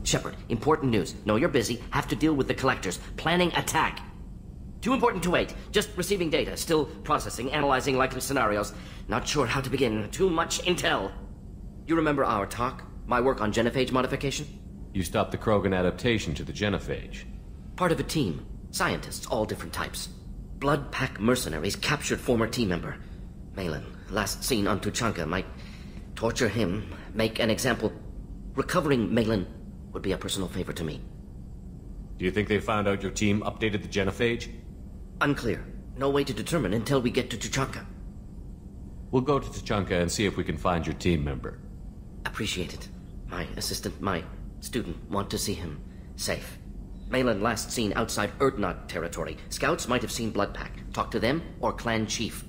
Shepard, important news. Know you're busy. Have to deal with the collectors. Planning attack. Too important to wait. Just receiving data. Still processing, analyzing likely scenarios. Not sure how to begin. Too much intel. You remember our talk? My work on genophage modification? You stopped the Krogan adaptation to the genophage. Part of a team. Scientists, all different types. Blood Pack mercenaries captured former team member. Malin, last seen on Tuchanka, might torture him, make an example. Recovering Malin would be a personal favor to me. Do you think they found out your team updated the genophage? Unclear. No way to determine until we get to Tuchanka. We'll go to Tuchanka and see if we can find your team member. Appreciate it. My assistant, my student, want to see him safe. Malin last seen outside Erdnot territory. Scouts might have seen Bloodpack. Talk to them or clan chief.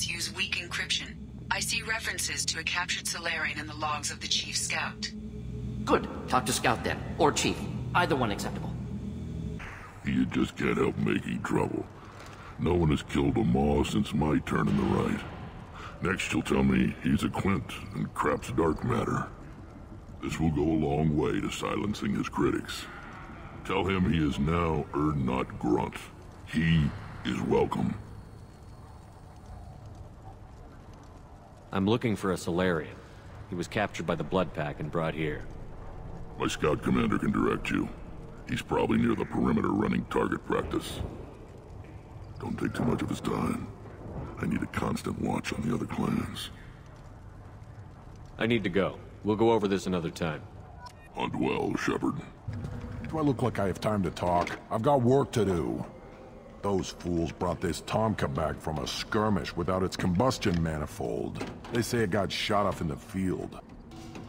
Use weak encryption. I see references to a captured Solarian in the logs of the Chief Scout. Good. Talk to Scout then. Or Chief. Either one acceptable. You just can't help making trouble. No one has killed a Maw since my turn in the right. Next you'll tell me he's a Quint and crap's dark matter. This will go a long way to silencing his critics. Tell him he is now Erdnot Grunt. He is welcome. I'm looking for a Solarian. He was captured by the Blood Pack and brought here. My scout commander can direct you. He's probably near the perimeter running target practice. Don't take too much of his time. I need a constant watch on the other clans. I need to go. We'll go over this another time. Hunt well, Shepard. Do I look like I have time to talk? I've got work to do. Those fools brought this Tomka back from a skirmish without its combustion manifold. They say it got shot off in the field.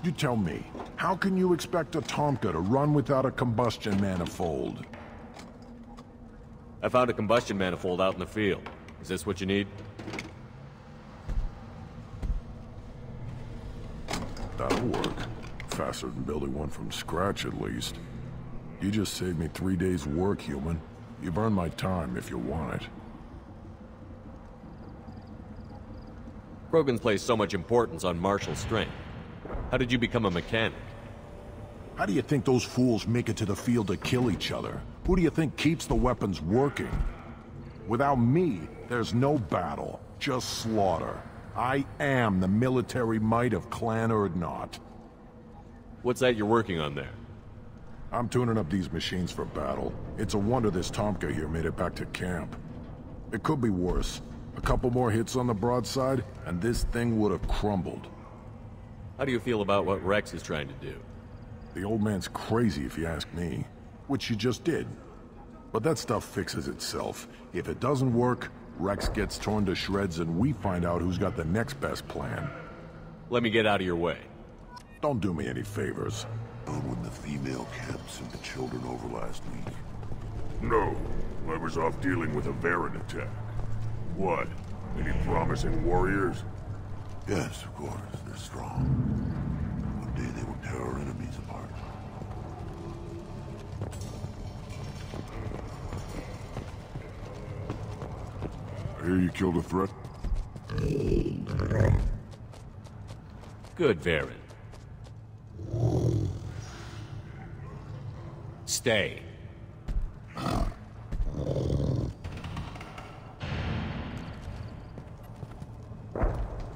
You tell me, how can you expect a Tomka to run without a combustion manifold? I found a combustion manifold out in the field. Is this what you need? That'll work. Faster than building one from scratch, at least. You just saved me 3 days' work, human. You've earned my time if you want it. Krogan's placed so much importance on martial strength. How did you become a mechanic? How do you think those fools make it to the field to kill each other? Who do you think keeps the weapons working? Without me, there's no battle, just slaughter. I am the military might of Clan Urdnot. What's that you're working on there? I'm tuning up these machines for battle. It's a wonder this Tomka here made it back to camp. It could be worse. A couple more hits on the broadside, and this thing would have crumbled. How do you feel about what Rex is trying to do? The old man's crazy if you ask me. Which you just did. But that stuff fixes itself. If it doesn't work, Rex gets torn to shreds and we find out who's got the next best plan. Let me get out of your way. Don't do me any favors. On when the female camps and the children over last week. No, I was off dealing with a Varren attack. What? Any promising warriors? Yes, of course, they're strong. One day they will tear our enemies apart. I hear you killed a threat. Good, Varren. Stay.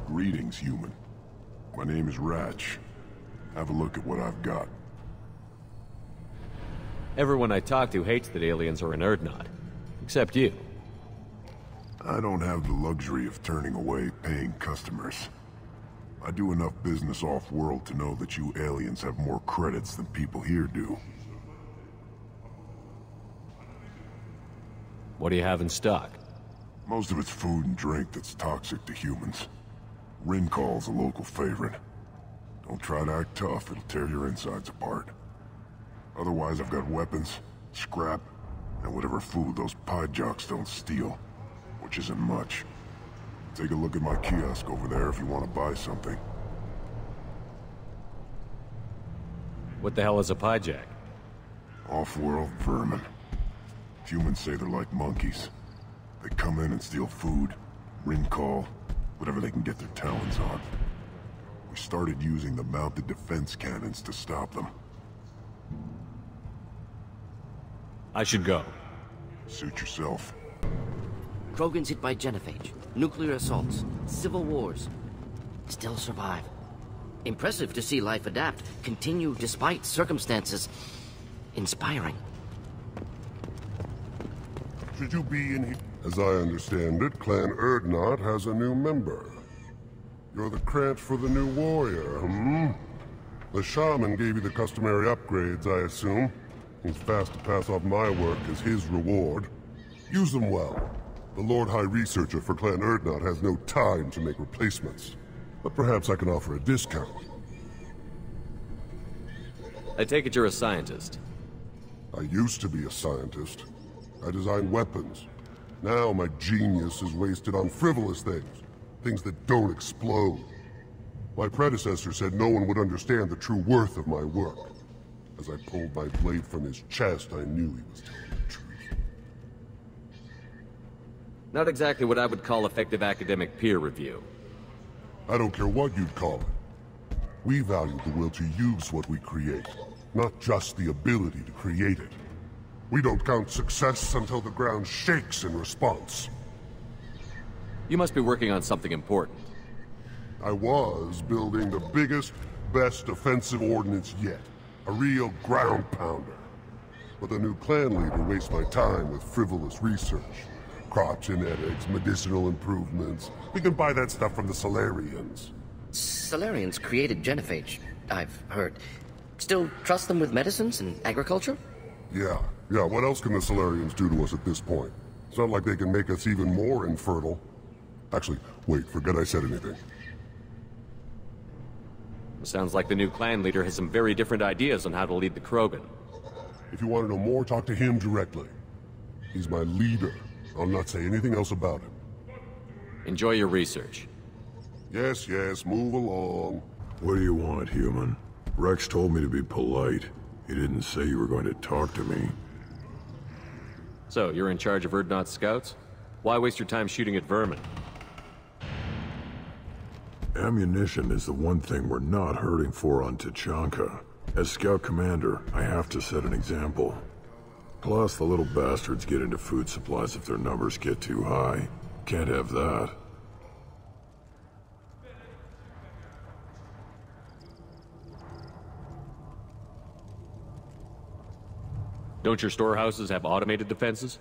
Greetings, human. My name is Ratch. Have a look at what I've got. Everyone I talk to hates that aliens are in Urdnot. Except you. I don't have the luxury of turning away paying customers. I do enough business off-world to know that you aliens have more credits than people here do. What do you have in stock? Most of it's food and drink that's toxic to humans. Rincall's a local favorite. Don't try to act tough, it'll tear your insides apart. Otherwise, I've got weapons, scrap, and whatever food those pie jocks don't steal. Which isn't much. Take a look at my kiosk over there if you want to buy something. What the hell is a piejack? Off-world vermin. Humans say they're like monkeys. They come in and steal food, Rincall, whatever they can get their talons on. We started using the mounted defense cannons to stop them. I should go. Suit yourself. Krogan's hit by genophage, nuclear assaults, civil wars. Still survive. Impressive to see life adapt, continue despite circumstances. Inspiring. Should you be in here? As I understand it, Clan Urdnot has a new member. You're the Krant for the new warrior, hmm? The shaman gave you the customary upgrades, I assume. He's fast to pass off my work as his reward. Use them well. The Lord High Researcher for Clan Urdnot has no time to make replacements. But perhaps I can offer a discount. I take it you're a scientist. I used to be a scientist. I designed weapons. Now my genius is wasted on frivolous things. Things that don't explode. My predecessor said no one would understand the true worth of my work. As I pulled my blade from his chest, I knew he was telling the truth. Not exactly what I would call effective academic peer review. I don't care what you'd call it. We value the will to use what we create, not just the ability to create it. We don't count success until the ground shakes in response. You must be working on something important. I was building the biggest, best offensive ordnance yet. A real ground pounder. But the new clan leader wastes my time with frivolous research. Crop genetics, medicinal improvements. We can buy that stuff from the Solarians. Solarians created genophage, I've heard. Still trust them with medicines and agriculture? Yeah. What else can the Solarians do to us at this point? It's not like they can make us even more infertile. Actually, wait, forget I said anything. Sounds like the new clan leader has some very different ideas on how to lead the Krogan. If you want to know more, talk to him directly. He's my leader. I'll not say anything else about him. Enjoy your research. Yes, move along. What do you want, human? Rex told me to be polite. You didn't say you were going to talk to me. So, you're in charge of Urdnot's scouts? Why waste your time shooting at vermin? Ammunition is the one thing we're not hurting for on Tachanka. As scout commander, I have to set an example. Plus, the little bastards get into food supplies if their numbers get too high. Can't have that. Don't your storehouses have automated defenses?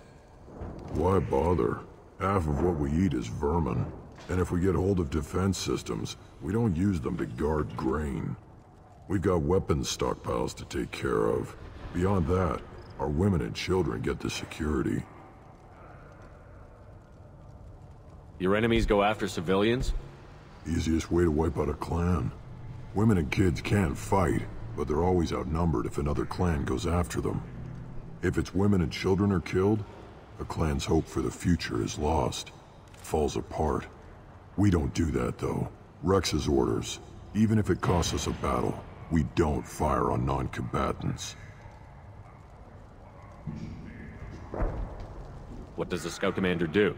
Why bother? Half of what we eat is vermin. And if we get hold of defense systems, we don't use them to guard grain. We've got weapons stockpiles to take care of. Beyond that, our women and children get the security. Your enemies go after civilians? Easiest way to wipe out a clan. Women and kids can't fight, but they're always outnumbered if another clan goes after them. If its women and children are killed, a clan's hope for the future is lost. Falls apart. We don't do that, though. Rex's orders. Even if it costs us a battle, we don't fire on non-combatants. What does the scout commander do?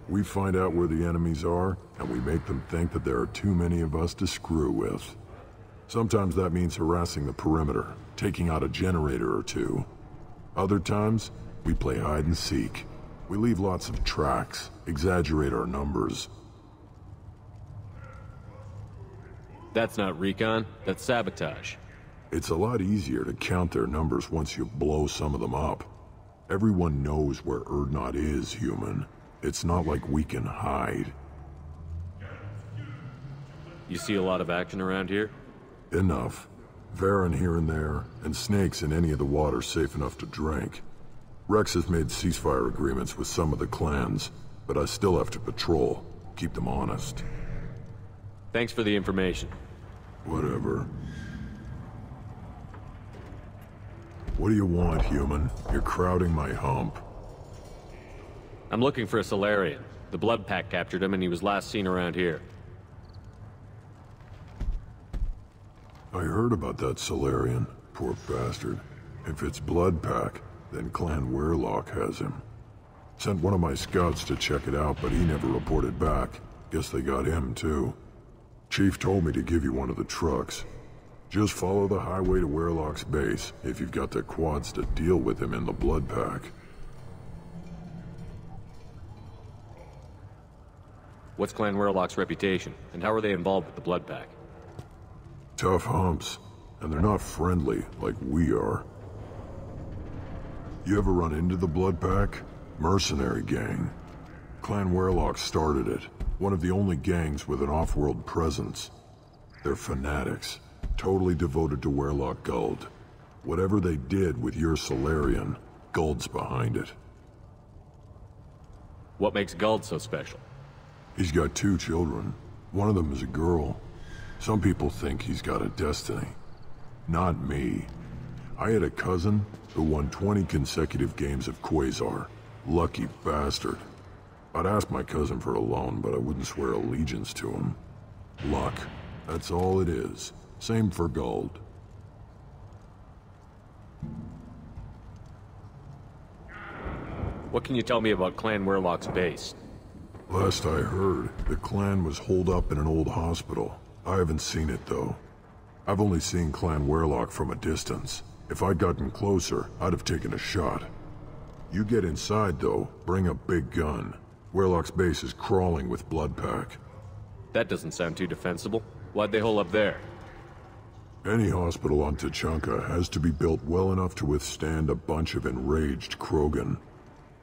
We find out where the enemies are, and we make them think that there are too many of us to screw with. Sometimes that means harassing the perimeter, taking out a generator or two. Other times, we play hide and seek. We leave lots of tracks, exaggerate our numbers. That's not recon, that's sabotage. It's a lot easier to count their numbers once you blow some of them up. Everyone knows where Urdnot is, human. It's not like we can hide. You see a lot of action around here? Enough. Varen here and there, and snakes in any of the water safe enough to drink. Rex has made ceasefire agreements with some of the clans, but I still have to patrol, keep them honest. Thanks for the information. Whatever. What do you want, human? You're crowding my hump. I'm looking for a Solarian. The Blood Pack captured him and he was last seen around here. I heard about that Solarian, poor bastard. If it's Blood Pack, then Clan Weirlock has him. Sent one of my scouts to check it out, but he never reported back. Guess they got him, too. Chief told me to give you one of the trucks. Just follow the highway to Weirlock's base, if you've got the quads to deal with him in the Blood Pack. What's Clan Weirlock's reputation, and how are they involved with the Blood Pack? Tough humps, and they're not friendly like we are. You ever run into the Blood Pack? Mercenary gang. Clan Weirlock started it, one of the only gangs with an off-world presence. They're fanatics, totally devoted to Weirlock Guld. Whatever they did with your Solarian, Guld's behind it. What makes Guld so special? He's got 2 children. One of them is a girl. Some people think he's got a destiny. Not me. I had a cousin who won 20 consecutive games of Quasar. Lucky bastard. I'd ask my cousin for a loan, but I wouldn't swear allegiance to him. Luck. That's all it is. Same for Guld. What can you tell me about Clan Weirlock's base? Last I heard, the clan was holed up in an old hospital. I haven't seen it, though. I've only seen Clan Weirlock from a distance. If I'd gotten closer, I'd have taken a shot. You get inside, though, bring a big gun. Weirlock's base is crawling with Blood Pack. That doesn't sound too defensible. Why'd they hole up there? Any hospital on Tachanka has to be built well enough to withstand a bunch of enraged Krogan.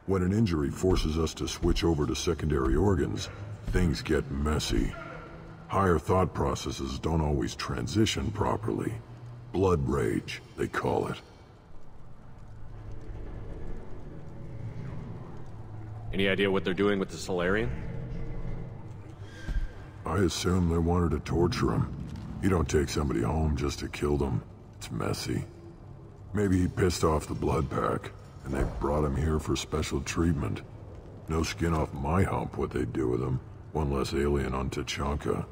When an injury forces us to switch over to secondary organs, things get messy. Higher thought processes don't always transition properly. Blood rage, they call it. Any idea what they're doing with the Solarian? I assume they wanted to torture him. You don't take somebody home just to kill them. It's messy. Maybe he pissed off the Blood Pack, and they brought him here for special treatment. No skin off my hump what they'd do with him. One less alien on Tachanka.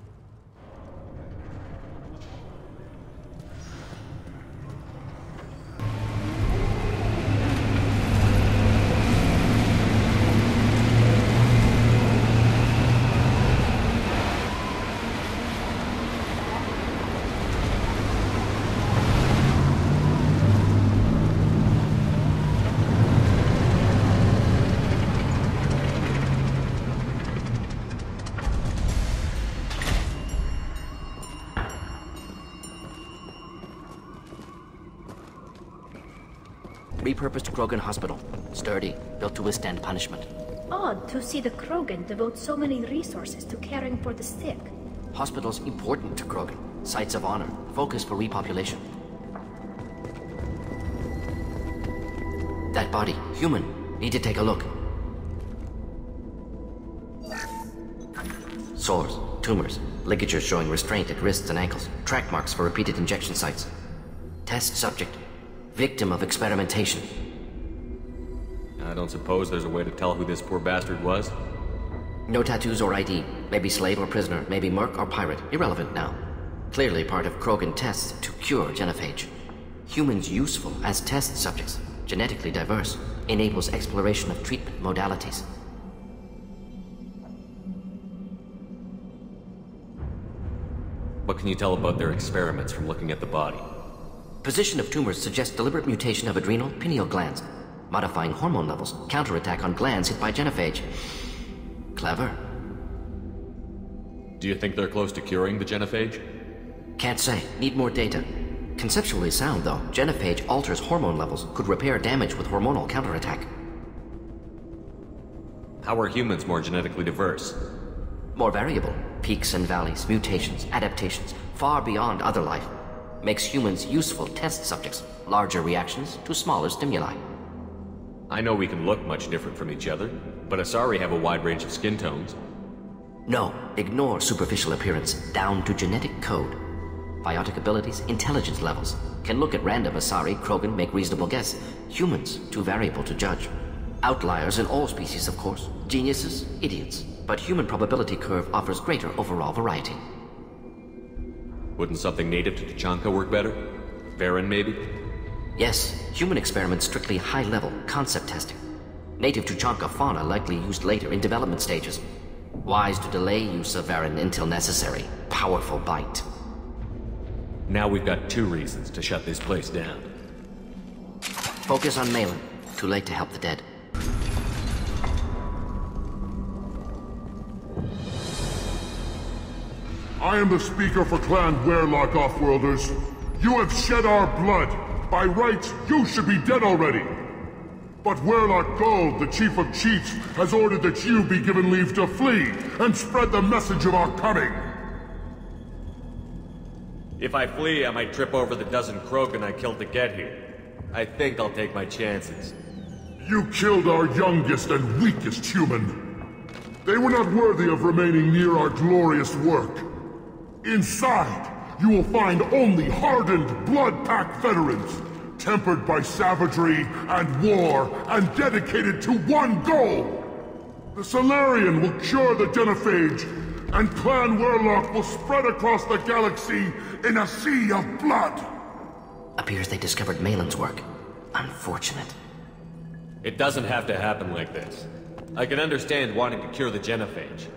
repurposed Krogan hospital. Sturdy, built to withstand punishment. Odd to see the Krogan devote so many resources to caring for the sick. Hospitals important to Krogan. Sites of honor. Focus for repopulation. That body, human. Need to take a look. Sores, tumors, ligatures showing restraint at wrists and ankles. Track marks for repeated injection sites. Test subject. Victim of experimentation. I don't suppose there's a way to tell who this poor bastard was? No tattoos or ID. Maybe slave or prisoner. Maybe merc or pirate. Irrelevant now. Clearly part of Krogan tests to cure genophage. Humans useful as test subjects. Genetically diverse. Enables exploration of treatment modalities. What can you tell about their experiments from looking at the body? Position of tumors suggests deliberate mutation of adrenal, pineal glands. Modifying hormone levels. Counterattack on glands hit by genophage. Clever. Do you think they're close to curing the genophage? Can't say. Need more data. Conceptually sound, though. Genophage alters hormone levels. Could repair damage with hormonal counterattack. How are humans more genetically diverse? More variable. Peaks and valleys, mutations, adaptations, far beyond other life. Makes humans useful test subjects. Larger reactions to smaller stimuli. I know we can look much different from each other, but Asari have a wide range of skin tones. No, ignore superficial appearance, down to genetic code. Biotic abilities, intelligence levels. Can look at random Asari, Krogan, make reasonable guess. Humans, too variable to judge. Outliers in all species, of course. Geniuses, idiots. But human probability curve offers greater overall variety. Wouldn't something native to Tuchanka work better? Varen, maybe? Yes, human experiments strictly high-level, concept testing. Native Tuchanka fauna likely used later in development stages. Wise to delay use of Varen until necessary. Powerful bite. Now we've got 2 reasons to shut this place down. Focus on Malin. Too late to help the dead. I am the speaker for Clan Werlock, Offworlders. You have shed our blood. By rights, you should be dead already. But Werlock Gold, the Chief of Chiefs, has ordered that you be given leave to flee and spread the message of our coming. If I flee, I might trip over the dozen Krogan I killed to get here. I think I'll take my chances. You killed our youngest and weakest human. They were not worthy of remaining near our glorious work. Inside, you will find only hardened blood pack veterans, tempered by savagery and war, and dedicated to one goal. The Solarian will cure the genophage, and Clan Werlock will spread across the galaxy in a sea of blood. Appears they discovered Malin's work. Unfortunate. It doesn't have to happen like this. I can understand wanting to cure the genophage.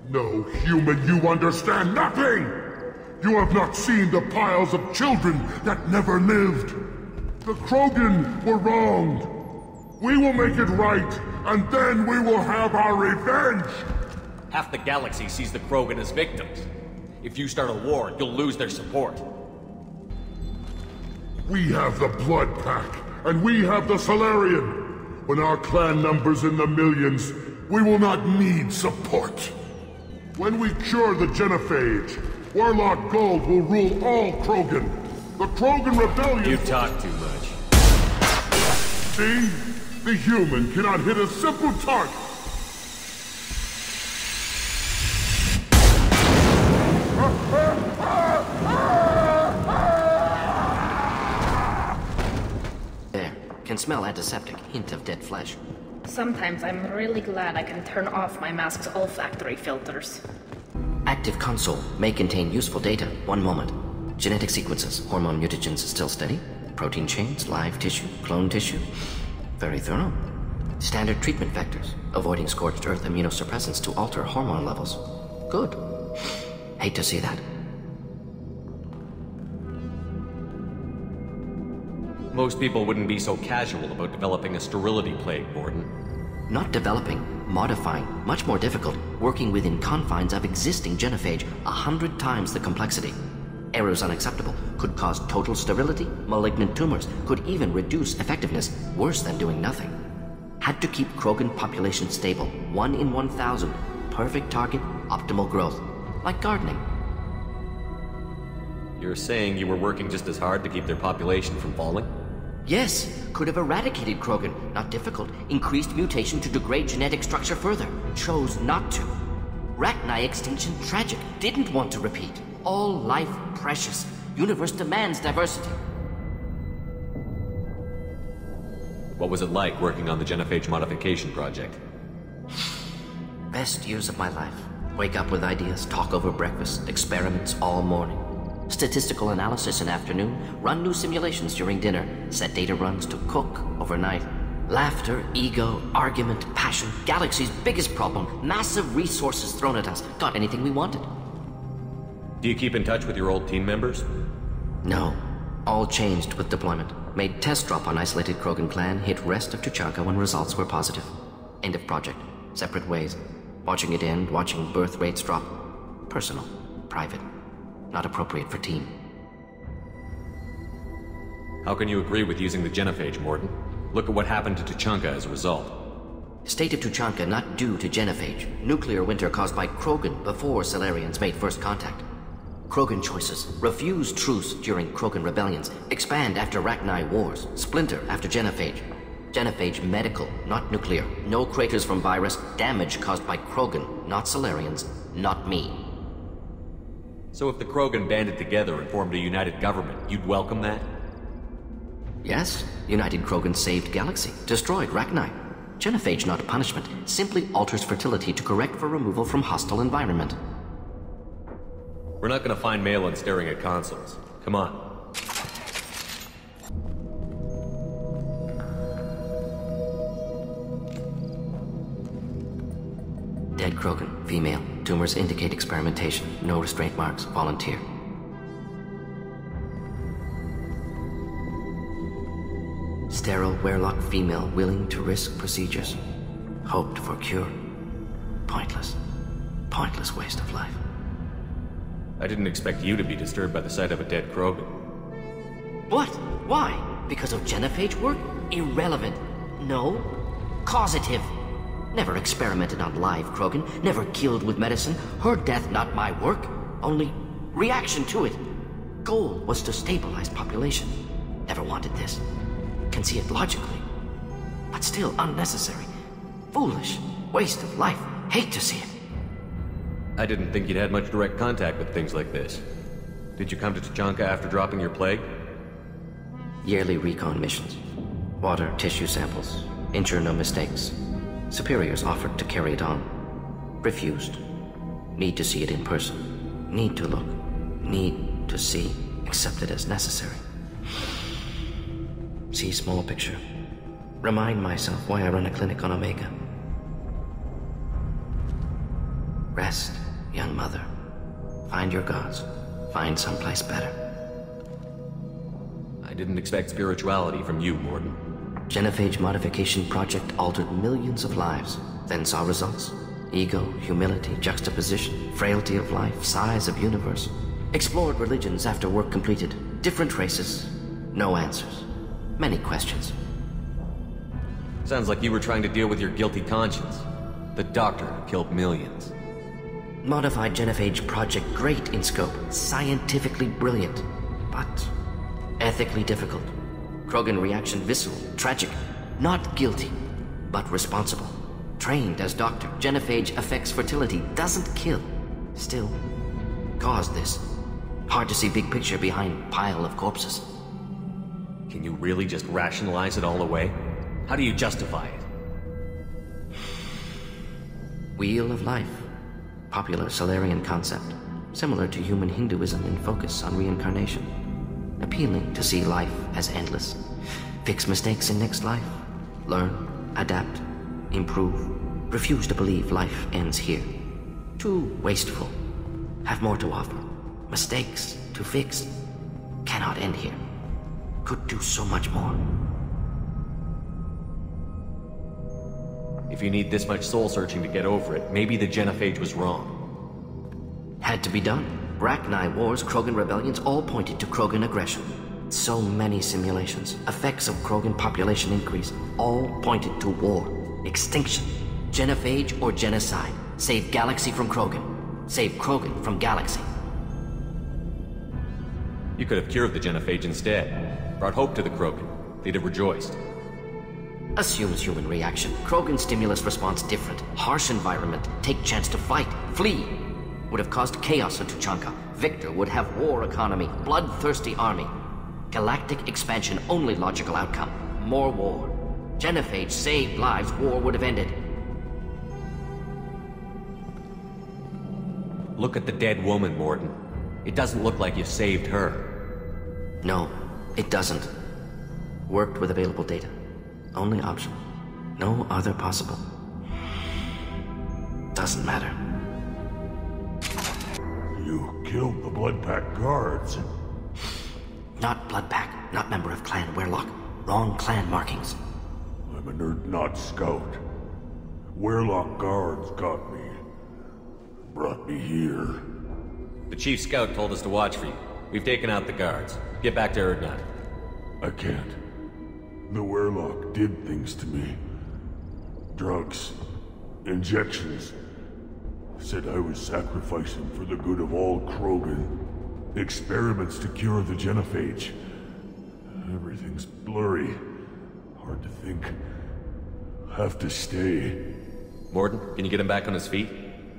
No, human, you understand nothing! You have not seen the piles of children that never lived. The Krogan were wronged. We will make it right, and then we will have our revenge! Half the galaxy sees the Krogan as victims. If you start a war, you'll lose their support. We have the Blood Pack, and we have the Solarian. When our clan numbers in the millions, we will not need support. When we cure the genophage, Warlock Gold will rule all Krogan. The Krogan Rebellion— You talk too much. See? The human cannot hit a simple target. There. Can smell antiseptic. Hint of dead flesh. Sometimes I'm really glad I can turn off my mask's olfactory filters. Active console may contain useful data. One moment. Genetic sequences. Hormone mutagens still steady. Protein chains, live tissue, clone tissue. Very thorough. Standard treatment vectors. Avoiding scorched earth immunosuppressants to alter hormone levels. Good. Hate to see that. Most people wouldn't be so casual about developing a sterility plague, Borden. Not developing, modifying, much more difficult, working within confines of existing genophage, 100 times the complexity. Errors unacceptable. Could cause total sterility, malignant tumors. Could even reduce effectiveness. Worse than doing nothing. Had to keep Krogan population stable. 1 in 1,000. Perfect target, optimal growth. Like gardening. You're saying you were working just as hard to keep their population from falling? Yes, could have eradicated Krogan. Not difficult. Increased mutation to degrade genetic structure further. Chose not to. Rachni extinction tragic. Didn't want to repeat. All life precious. Universe demands diversity. What was it like working on the genophage modification project? Best years of my life. Wake up with ideas, talk over breakfast, experiments all morning. Statistical analysis in afternoon, run new simulations during dinner, set data runs to cook overnight. Laughter, ego, argument, passion, galaxy's biggest problem, massive resources thrown at us. Got anything we wanted. Do you keep in touch with your old team members? No. All changed with deployment. Made test drop on isolated Krogan clan, hit rest of Tuchanka when results were positive. End of project. Separate ways. Watching it end, watching birth rates drop. Personal. Private. Not appropriate for team. How can you agree with using the genophage, Mordin? Look at what happened to Tuchanka as a result. State of Tuchanka not due to genophage. Nuclear winter caused by Krogan before Salarians made first contact. Krogan choices. Refuse truce during Krogan rebellions. Expand after Rachni wars. Splinter after genophage. Genophage medical, not nuclear. No craters from virus. Damage caused by Krogan, not Salarians, not me. So if the Krogan banded together and formed a united government, you'd welcome that? Yes. United Krogan saved Galaxy. Destroyed Rachni. Genophage not punishment. Simply alters fertility to correct for removal from hostile environment. We're not gonna find Malin staring at consoles. Come on. Dead Krogan, female. Tumors indicate experimentation. No restraint marks. Volunteer. Sterile Werelock female willing to risk procedures. Hoped for cure. Pointless. Pointless waste of life. I didn't expect you to be disturbed by the sight of a dead Krogan. What? Why? Because of genophage work? Irrelevant. No. Causative. Never experimented on live Krogan. Never killed with medicine. Her death not my work. Only reaction to it. Goal was to stabilize population. Never wanted this. Can see it logically. But still unnecessary. Foolish. Waste of life. Hate to see it. I didn't think you'd had much direct contact with things like this. Did you come to Tuchanka after dropping your plague? Yearly recon missions. Water, tissue samples. Ensure no mistakes. Superiors offered to carry it on. Refused. Need to see it in person. Need to look. Need to see. Accepted as necessary. See small picture. Remind myself why I run a clinic on Omega. Rest, young mother. Find your gods. Find someplace better. I didn't expect spirituality from you, Mordin. Genophage modification project altered millions of lives, then saw results. Ego, humility, juxtaposition, frailty of life, size of universe. Explored religions after work completed. Different races. No answers. Many questions. Sounds like you were trying to deal with your guilty conscience. The doctor who killed millions. Modified genophage project great in scope. Scientifically brilliant. But ethically difficult. Krogan reaction visceral, tragic. Not guilty, but responsible. Trained as doctor, genophage affects fertility, doesn't kill. Still, caused this. Hard to see big picture behind pile of corpses. Can you really just rationalize it all away? How do you justify it? Wheel of life. Popular Salarian concept. Similar to human Hinduism in focus on reincarnation. Appealing to see life as endless. Fix mistakes in next life. Learn, adapt, improve. Refuse to believe life ends here. Too wasteful. Have more to offer. Mistakes to fix. Cannot end here. Could do so much more. If you need this much soul searching to get over it, maybe the genophage was wrong. Had to be done. Brackneye Wars, Krogan rebellions, all pointed to Krogan aggression. So many simulations, effects of Krogan population increase, all pointed to war, extinction, genophage or genocide. Save galaxy from Krogan. Save Krogan from galaxy. You could have cured the genophage instead. Brought hope to the Krogan. They'd have rejoiced. Assumes human reaction. Krogan stimulus response different. Harsh environment. Take chance to fight. Flee. Would have caused chaos in Tuchanka. Victor would have war economy. Bloodthirsty army. Galactic expansion only logical outcome. More war. Genophage saved lives. War would have ended. Look at the dead woman, Mordin. It doesn't look like you saved her. No, it doesn't. Worked with available data. Only option. No other possible. Doesn't matter. You killed the Blood Pack guards. Not Blood Pack, not member of Clan Weirlock. Wrong clan markings. I'm a nerd, not scout. Weirlock guards got me. Brought me here. The Chief Scout told us to watch for you. We've taken out the guards. Get back to Erdnot. I can't. The Weirlock did things to me. Drugs. Injections. Said I was sacrificing for the good of all Krogan. Experiments to cure the genophage. Everything's blurry. Hard to think. Have to stay. Mordin, can you get him back on his feet?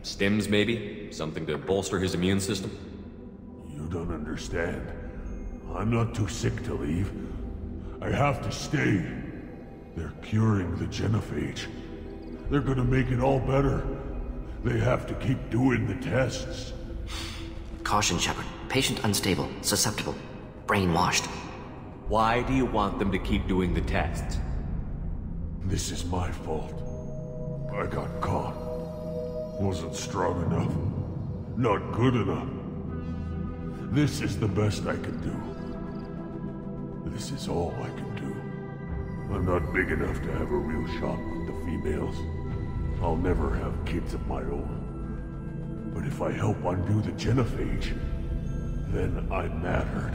Stims, maybe? Something to bolster his immune system? You don't understand. I'm not too sick to leave. I have to stay. They're curing the genophage. They're gonna make it all better. They have to keep doing the tests. Caution, Shepard. Patient unstable, susceptible, brainwashed. Why do you want them to keep doing the tests? This is my fault. I got caught. Wasn't strong enough. Not good enough. This is the best I can do. This is all I can do. I'm not big enough to have a real shot with the females. I'll never have kids of my own. But if I help undo the genophage, then I mattered.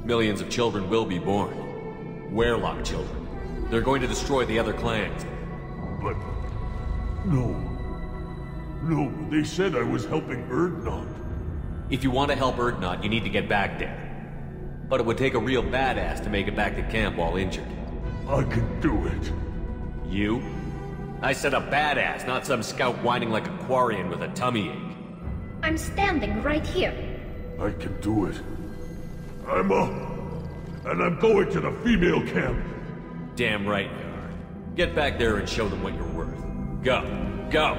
Millions of children will be born. Weirlock children. They're going to destroy the other clans. But... no. No, they said I was helping Erdnot. If you want to help Erdnot, you need to get back there. But it would take a real badass to make it back to camp while injured. I can do it. You? I said a badass, not some scout whining like a Quarian with a tummy ache. I'm standing right here. I can do it. I'm up. And I'm going to the female camp. Damn right you are. Get back there and show them what you're worth. Go. Go!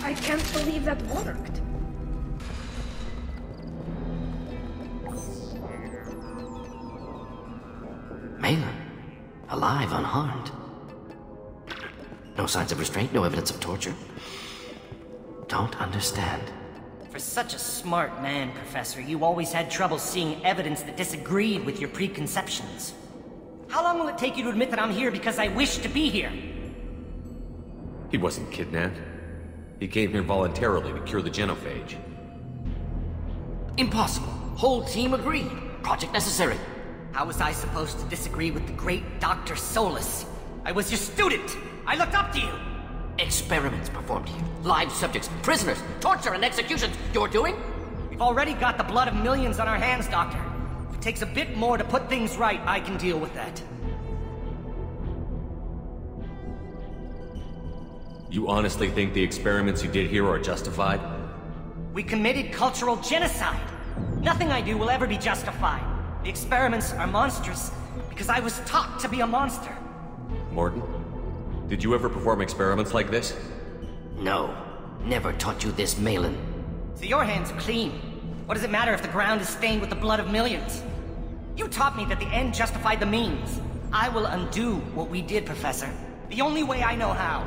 I can't believe that worked. Malin. Alive, unharmed. No signs of restraint, no evidence of torture. Don't understand. For such a smart man, Professor, you always had trouble seeing evidence that disagreed with your preconceptions. How long will it take you to admit that I'm here because I wish to be here? He wasn't kidnapped. He came here voluntarily to cure the genophage. Impossible. Whole team agreed. Project necessary. How was I supposed to disagree with the great Dr. Solus? I was your student! I looked up to you! Experiments performed here. Live subjects, prisoners, torture and executions. You're doing? We've already got the blood of millions on our hands, Doctor. If it takes a bit more to put things right, I can deal with that. You honestly think the experiments you did here are justified? We committed cultural genocide. Nothing I do will ever be justified. The experiments are monstrous because I was taught to be a monster. Mordin, did you ever perform experiments like this? No. Never taught you this, Malin. So your hands are clean. What does it matter if the ground is stained with the blood of millions? You taught me that the end justified the means. I will undo what we did, Professor. The only way I know how.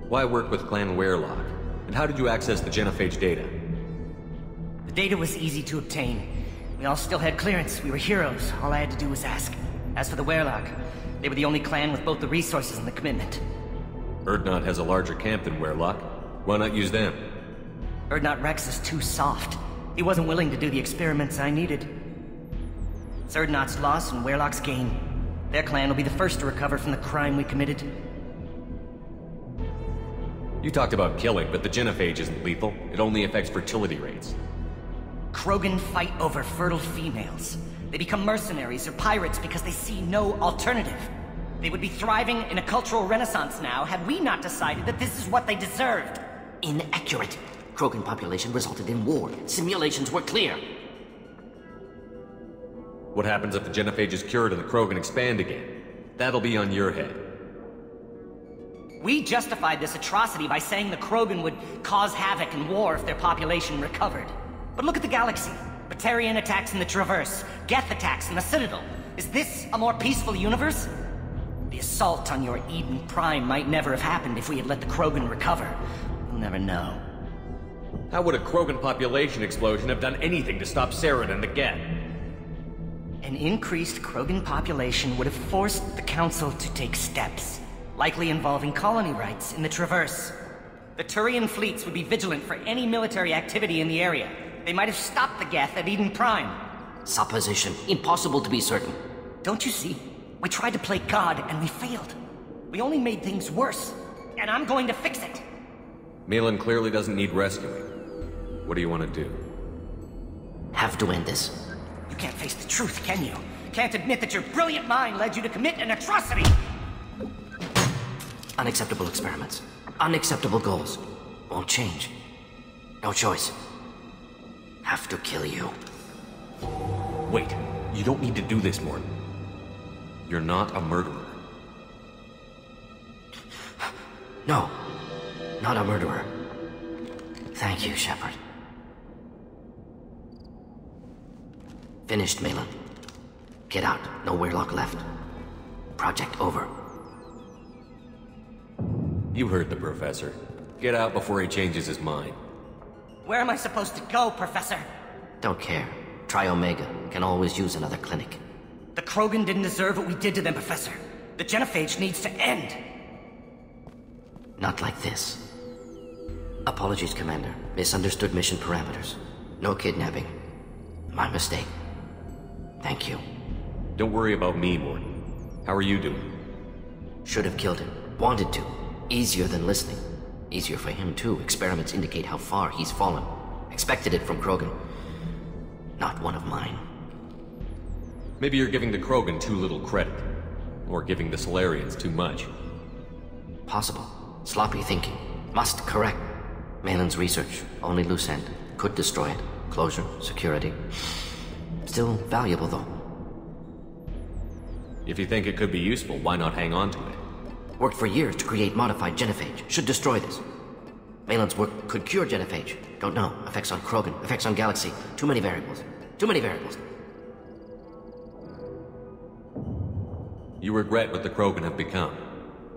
Why work with Clan Weirlock? And how did you access the genophage data? The data was easy to obtain. We all still had clearance. We were heroes. All I had to do was ask. As for the Weirlock, They were the only clan with both the resources and the commitment. Urdnot has a larger camp than Wehrlock. Why not use them? Urdnot Rex is too soft. He wasn't willing to do the experiments I needed. It's Urdnot's loss and Wehrlock's gain. Their clan will be the first to recover from the crime we committed. You talked about killing, but the genophage isn't lethal. It only affects fertility rates. Krogan fight over fertile females. They become mercenaries or pirates because they see no alternative. They would be thriving in a cultural renaissance now had we not decided that this is what they deserved. Inaccurate. Krogan population resulted in war. Simulations were clear. What happens if the genophage is cured and the Krogan expand again? That'll be on your head. We justified this atrocity by saying the Krogan would cause havoc and war if their population recovered. But look at the galaxy. Batarian attacks in the Traverse, Geth attacks in the Citadel. Is this a more peaceful universe? The assault on your Eden Prime might never have happened if we had let the Krogan recover. We'll never know. How would a Krogan population explosion have done anything to stop Saren and the Geth? An increased Krogan population would have forced the Council to take steps, likely involving colony rights in the Traverse. The Turian fleets would be vigilant for any military activity in the area. They might have stopped the Geth at Eden Prime. Supposition. Impossible to be certain. Don't you see? We tried to play God and we failed. We only made things worse. And I'm going to fix it. Malin clearly doesn't need rescuing. What do you want to do? Have to end this. You can't face the truth, can you? Can't admit that your brilliant mind led you to commit an atrocity! Unacceptable experiments. Unacceptable goals. Won't change. No choice. Have to kill you. Wait, you don't need to do this, Morton. You're not a murderer. No. Not a murderer. Thank you, Shepard. Finished, Malin. Get out. No Wehrlock left. Project over. You heard the Professor. Get out before he changes his mind. Where am I supposed to go, Professor? Don't care. Try Omega. Can always use another clinic. The Krogan didn't deserve what we did to them, Professor. The genophage needs to end. Not like this. Apologies, Commander. Misunderstood mission parameters. No kidnapping. My mistake. Thank you. Don't worry about me, Morton. How are you doing? Should have killed him. Wanted to. Easier than listening. Easier for him, too. Experiments indicate how far he's fallen. Expected it from Krogan. Not one of mine. Maybe you're giving the Krogan too little credit. Or giving the Solarians too much. Possible. Sloppy thinking. Must correct. Malin's research. Only loose end. Could destroy it. Closure. Security. Still valuable, though. If you think it could be useful, why not hang on to it? Worked for years to create modified genophage. Should destroy this. Malin's work could cure genophage. Don't know. Effects on Krogan. Effects on Galaxy. Too many variables. Too many variables. You regret what the Krogan have become.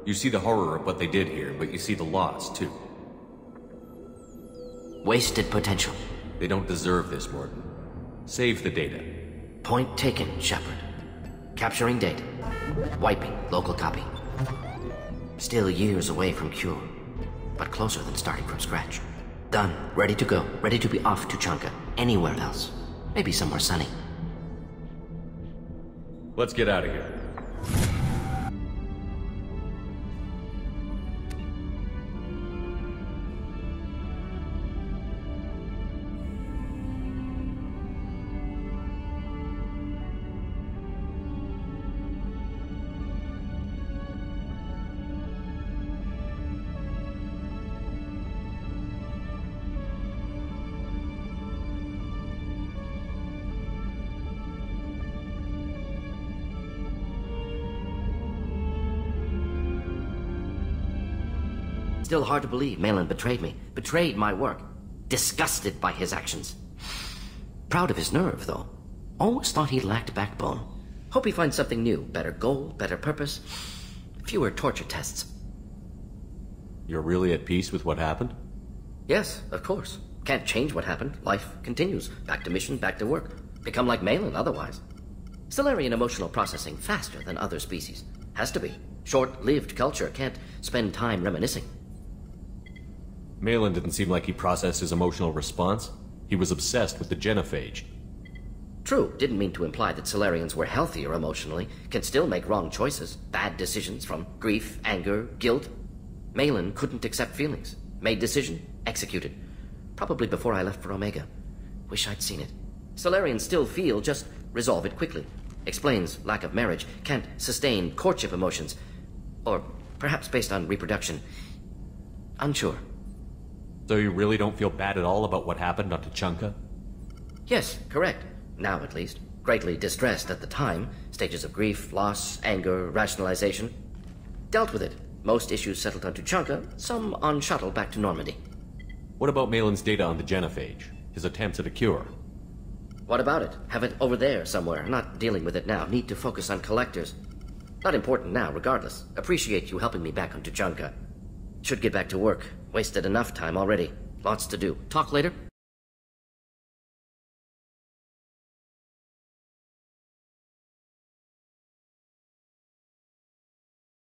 You see the horror of what they did here, but you see the loss, too. Wasted potential. They don't deserve this, Morton. Save the data. Point taken, Shepard. Capturing data. Wiping local copy. Still years away from cure, but closer than starting from scratch. Done. Ready to go. Ready to be off to Chanka. Anywhere else. Maybe somewhere sunny. Let's get out of here. Still hard to believe Malin betrayed me. Betrayed my work. Disgusted by his actions. Proud of his nerve, though. Always thought he lacked backbone. Hope he finds something new. Better goal, better purpose. Fewer torture tests. You're really at peace with what happened? Yes, of course. Can't change what happened. Life continues. Back to mission, back to work. Become like Malin otherwise. Solarian emotional processing faster than other species. Has to be. Short-lived culture can't spend time reminiscing. Malin didn't seem like he processed his emotional response. He was obsessed with the genophage. True, didn't mean to imply that Solarians were healthier emotionally, can still make wrong choices, bad decisions from grief, anger, guilt. Malin couldn't accept feelings. Made decision, executed. Probably before I left for Omega. Wish I'd seen it. Solarians still feel, just resolve it quickly. Explains lack of marriage, can't sustain courtship emotions. Or perhaps based on reproduction. Unsure. So you really don't feel bad at all about what happened on Tuchanka? Yes, correct. Now at least. Greatly distressed at the time. Stages of grief, loss, anger, rationalization. Dealt with it. Most issues settled on Tuchanka, some on shuttle back to Normandy. What about Malin's data on the genophage? His attempts at a cure? What about it? Have it over there somewhere. Not dealing with it now. Need to focus on collectors. Not important now, regardless. Appreciate you helping me back on Tuchanka. Should get back to work. Wasted enough time already. Lots to do. Talk later?